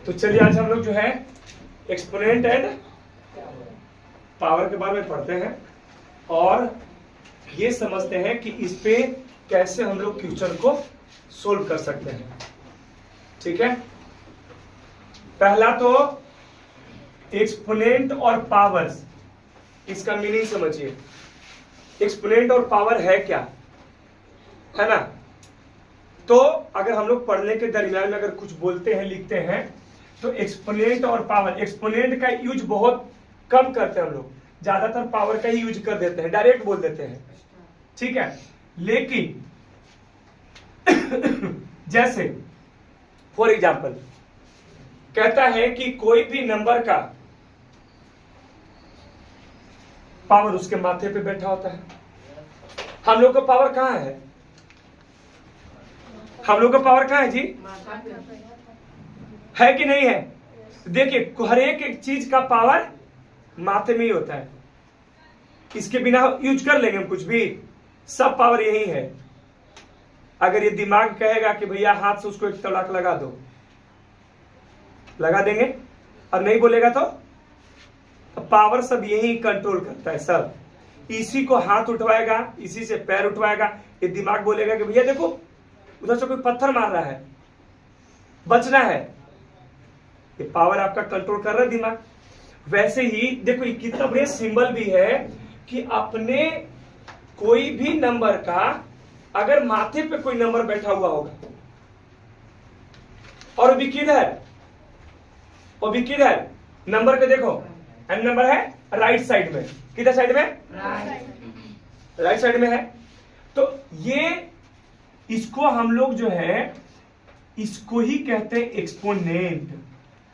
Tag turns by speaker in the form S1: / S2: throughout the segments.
S1: तो चलिए आज हम लोग जो है एक्सपोनेंट एंड पावर के बारे में पढ़ते हैं और ये समझते हैं कि इस पे कैसे हम लोग क्वेश्चन को सोल्व कर सकते हैं। ठीक है, पहला तो एक्सपोनेंट और पावर्स, इसका मीनिंग समझिए। एक्सपोनेंट और पावर है क्या, है ना। तो अगर हम लोग पढ़ने के दरमियान में अगर कुछ बोलते हैं लिखते हैं तो एक्सपोनेंट और पावर, एक्सपोनेंट का यूज बहुत कम करते हैं हम लोग, ज्यादातर पावर का ही यूज कर देते हैं, डायरेक्ट बोल देते हैं। ठीक है, लेकिन जैसे फॉर एग्जाम्पल कहता है कि कोई भी नंबर का पावर उसके माथे पे बैठा होता है। हम लोग का पावर कहां है, हम लोग का पावर कहां है जी, है कि नहीं है। देखिए हर एक चीज का पावर माथे में ही होता है, इसके बिना यूज कर लेंगे हम कुछ भी, सब पावर यही है। अगर ये दिमाग कहेगा कि भैया हाथ से उसको एक तड़ाक लगा दो, लगा देंगे, और नहीं बोलेगा तो पावर सब यही कंट्रोल करता है। सब इसी को हाथ उठवाएगा, इसी से पैर उठवाएगा। ये दिमाग बोलेगा कि भैया देखो उधर से कोई पत्थर मार रहा है, बचना है। ये पावर आपका कंट्रोल कर रहा है दिमाग। वैसे ही देखो ये कितना बढ़िया सिंबल भी है कि अपने कोई भी नंबर का अगर माथे पे कोई नंबर बैठा हुआ होगा और भी किधर, और भी किधर नंबर के देखो एन नंबर है राइट साइड में, किधर साइड में, राइट साइड में है। तो ये इसको हम लोग जो है इसको ही कहते हैं एक्सपोनेंट।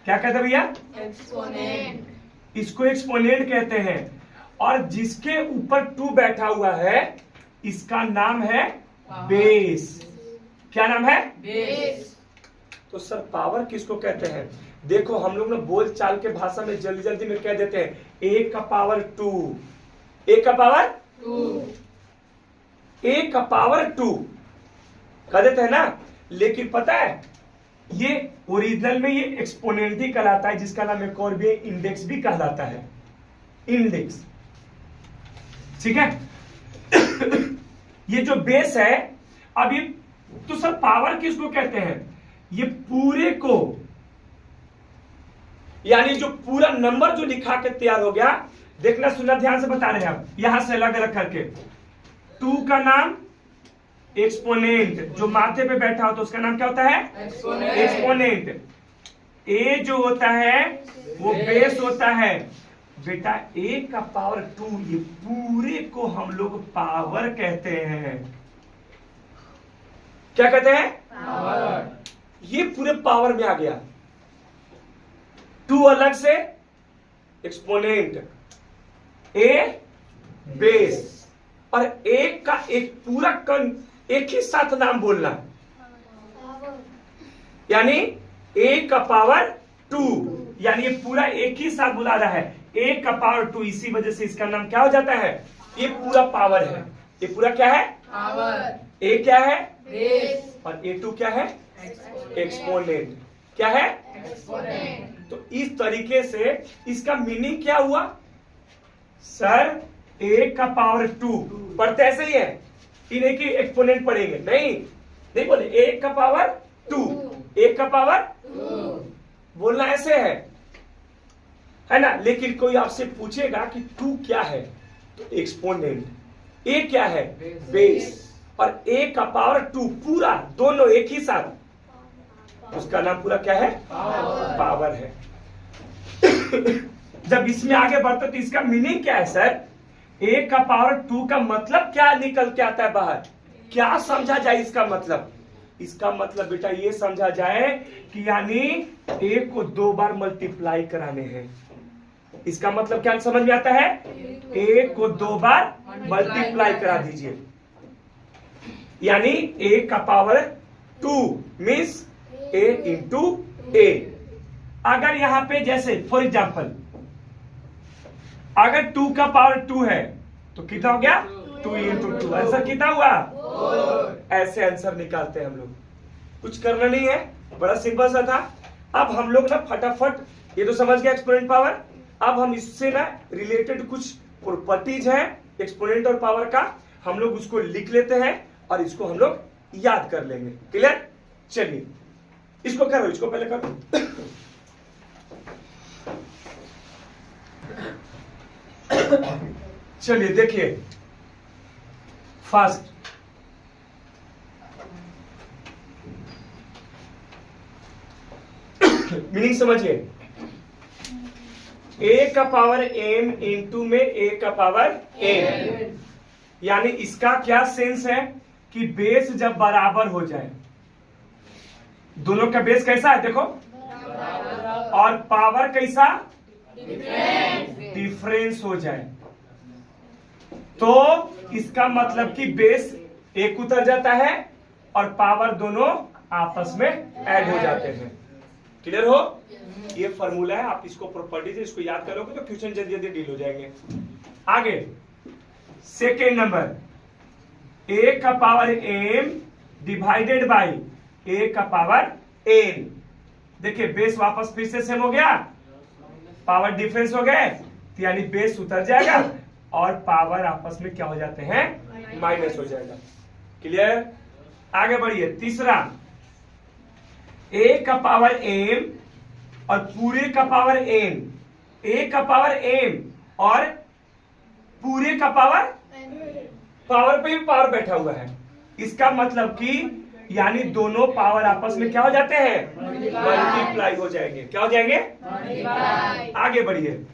S1: क्या कहते हैं भैया, एक्सपोनेंट। इसको एक्सपोनेंट कहते हैं। और जिसके ऊपर 2 बैठा हुआ है इसका नाम है बेस। क्या नाम है, बेस। तो सर पावर किसको कहते हैं। देखो हम लोग ना बोल चाल के भाषा में जल्दी जल्दी में कह देते हैं 1 का पावर 2, 1 का पावर 2, 1 का पावर 2 कह देते हैं ना। लेकिन पता है ये ओरिजिनल में ये एक्सपोनेंट ही कहलाता है, जिसका नाम एक और भी इंडेक्स भी कहलाता है, इंडेक्स। ठीक है ये जो बेस है, अब ये तो सर पावर किसको कहते हैं, ये पूरे को, यानी जो पूरा नंबर जो लिखा के तैयार हो गया, देखना सुनना ध्यान से बता रहे हैं हम यहां से अलग अलग करके। 2 का नाम एक्सपोनेंट, जो माथे पे बैठा हो तो उसका नाम क्या होता है, एक्सपोनेंट। ए जो होता है वो बेस होता है। बेटा 1 का पावर 2, ये पूरे को हम लोग पावर कहते हैं। क्या कहते हैं, पावर। ये पूरे पावर में आ गया। 2 अलग से एक्सपोनेंट, ए बेस, और 1 का एक पूरा एक ही साथ नाम बोलना, यानी 1 का पावर 2, यानी ये पूरा एक ही साथ बुला रहा है 1 का पावर 2। इसी वजह से इसका नाम क्या हो जाता है, ये पूरा पावर है। ये पूरा क्या है, पावर। ए क्या है, बेस, और A2 क्या है, एक्सपोनेंट। क्या है, एक्सपोनेंट। तो इस तरीके से इसका मीनिंग क्या हुआ, सर 1 का पावर 2 पढ़ते ऐसे ही है, नहीं कि एक्सपोनेंट पढ़ेंगे, नहीं बोले 1 का पावर 2, 1 का पावर 2 बोलना ऐसे है ना। लेकिन कोई आपसे पूछेगा कि 2 क्या है तो एक्सपोनेंट, ए क्या है, बेस, और 1 का पावर 2 पूरा, दोनों एक ही साथ, उसका नाम पूरा क्या है, पावर है। जब इसमें आगे बढ़ते तो इसका मीनिंग क्या है सर, 1 का पावर 2 का मतलब क्या निकल के आता है बाहर, क्या समझा जाए इसका मतलब। इसका मतलब बेटा ये समझा जाए कि यानी 1 को 2 बार मल्टीप्लाई कराने हैं। इसका मतलब क्या समझ में आता है, 1 को 2 बार मल्टीप्लाई करा दीजिए, यानी 1 का power 2 means A into A। अगर यहां पे जैसे फॉर एग्जाम्पल अगर 2 का पावर 2 है तो कितना हो गया, 2 इंटू 2, आंसर कितना हुआ, 4। ऐसे आंसर निकालते हैं हम लोग, कुछ करना नहीं है, बड़ा सिंपल सा था। अब हम लोग ना फटाफट, ये तो समझ गया एक्सपोनेंट पावर। अब हम इससे ना रिलेटेड कुछ प्रॉपर्टीज हैं एक्सपोनेंट और पावर का, हम लोग उसको लिख लेते हैं और इसको हम लोग याद कर लेंगे। क्लियर? चलिए इसको करो, इसको पहले करो। चलिए देखिए फास्ट, मीनिंग समझिए। ए का पावर एम इंटू में ए का पावर एम, यानी इसका क्या सेंस है कि बेस जब बराबर हो जाए, दोनों का बेस कैसा है देखो, और पावर कैसा डिफरेंस हो जाए, तो इसका मतलब कि बेस एक उतर जाता है और पावर दोनों आपस में ऐड हो जाते हैं। क्लियर हो? ये फॉर्मूला है, आप इसको प्रॉपर्टीज इसको याद करोगे तो क्वेश्चन जल्दी जल्दी डील हो जाएंगे। आगे सेकेंड नंबर, ए का पावर एम डिवाइडेड बाई ए का पावर एन। देखिए बेस वापस फिर से सेम हो गया, पावर डिफरेंस हो गए, तो यानी बेस उतर जाएगा और पावर आपस में क्या हो जाते हैं, माइनस हो जाएगा। क्लियर? आगे बढ़िए। तीसरा, ए का पावर एम और पूरे का पावर एन, ए का पावर एम और पूरे का पावर, पावर पे भी पावर बैठा हुआ है, इसका मतलब कि यानी दोनों पावर आपस में क्या हो जाते हैं, मल्टीप्लाई हो जाएंगे। क्या हो जाएंगे? आगे बढ़िए।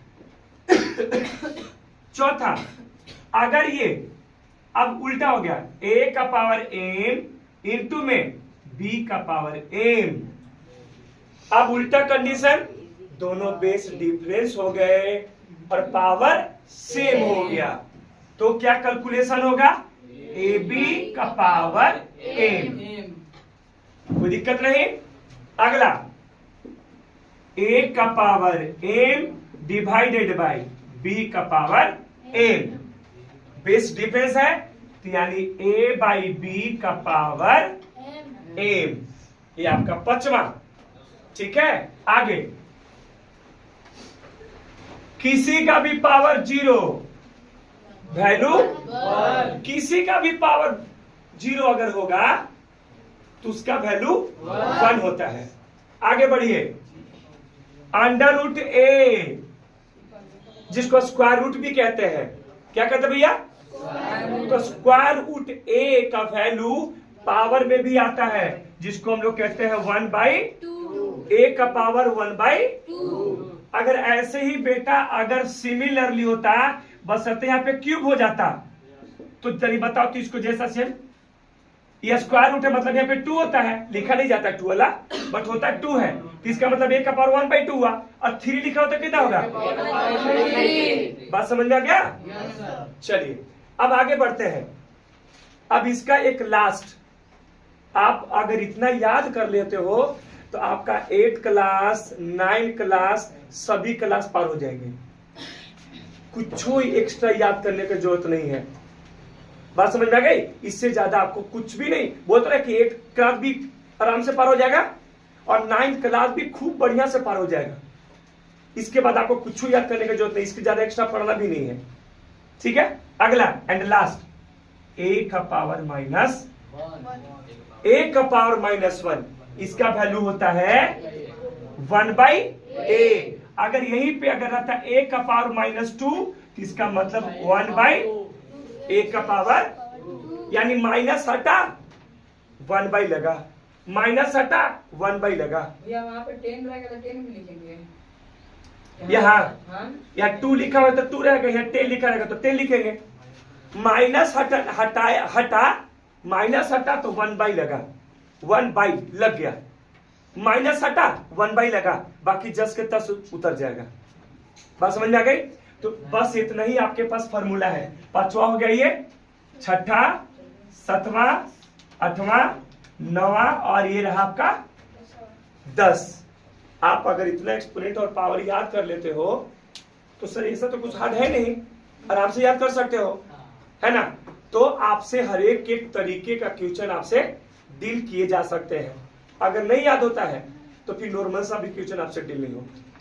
S1: चौथा, अगर ये अब उल्टा हो गया, ए का पावर एम इंटू में बी का पावर एम, अब उल्टा कंडीशन, दोनों बेस डिफरेंस हो गए और पावर सेम हो गया, तो क्या कैलकुलेशन होगा, ए बी का पावर एम। कोई दिक्कत नहीं। अगला, ए का power m divided by b का पावर एम, बेस डिफरेंस है तो यानी ए बाई बी का पावर एम, ये आपका पांचवा। ठीक है? आगे, किसी का भी पावर जीरो वैल्यू, किसी का भी पावर जीरो अगर होगा तो उसका वैल्यू 1 होता है। आगे बढ़िए। अंडर रूट ए, जिसको स्क्वायर रूट भी कहते हैं, क्या कहते हैं भैया, तो स्क्वायर रूट ए का वैल्यू पावर में भी आता है, जिसको हम लोग कहते हैं 1/2, ए का पावर 1/2। अगर ऐसे ही बेटा अगर सिमिलरली होता, बस यहाँ पे क्यूब हो जाता, तो चलिए बताओ, तो इसको जैसा सेम, ये स्क्वायर रूट है मतलब यहाँ पे 2 होता है, लिखा नहीं जाता 2 वाला, बट होता 2 है, तो इसका मतलब ए का पावर 1/2 हुआ, और 3 लिखा होता कितना होगा, बात समझ में आ गया? चलिए अब आगे बढ़ते हैं। अब इसका एक लास्ट, आप अगर इतना याद कर लेते हो तो आपका 8 क्लास 9 क्लास सभी क्लास पार हो जाएंगे, कुछ एक्स्ट्रा याद करने की जरूरत नहीं है। बात समझ में आ गई? इससे ज्यादा आपको कुछ भी नहीं, बोलते रहे कि 8 क्लास भी आराम से पार हो जाएगा और 9 क्लास भी खूब बढ़िया से पार हो जाएगा। इसके बाद आपको कुछ याद करने की जरूरत नहीं, इसके ज्यादा एक्स्ट्रा पढ़ना भी नहीं है। ठीक है? अगला एंड लास्ट, ए का पावर माइनस, ए का पावर -1, इसका वैल्यू होता है 1/a। अगर यहीं पे अगर रहता ए का पावर -2 तो इसका मतलब 1/a का पावर, यानी माइनस हटा 1/, लगा माइनस हटा 1/, लगा।
S2: वहाँ पे 10 रहेगा तो 10 भी लिखेंगे,
S1: यहाँ 2 लिखा हुआ तो 2 रहेगा, यहाँ 10 लिखा रहेगा तो 10 लिखेंगे। माइनस हटा माइनस हटा तो 1/, लगा 1/, लग गया, माइनस हटा 1/, लगा, बाकी 10 के 10 उतर जाएगा। बात समझ में आ गई? तो बस इतना ही आपके पास फॉर्मूला है। 5वां हो गया, ये 6ठा 7वां 8वां 9वां और ये रहा आपका 10। आप अगर इतना एक्सपोनेंट और पावर याद कर लेते हो तो सर ऐसा तो कुछ हार्ड है नहीं, आराम से याद कर सकते हो, है ना? तो आपसे हर एक तरीके का क्वेश्चन आपसे डील किए जा सकते हैं। अगर नहीं याद होता है तो फिर नॉर्मल सा भी क्वेश्चन आपसे डील नहीं होगा।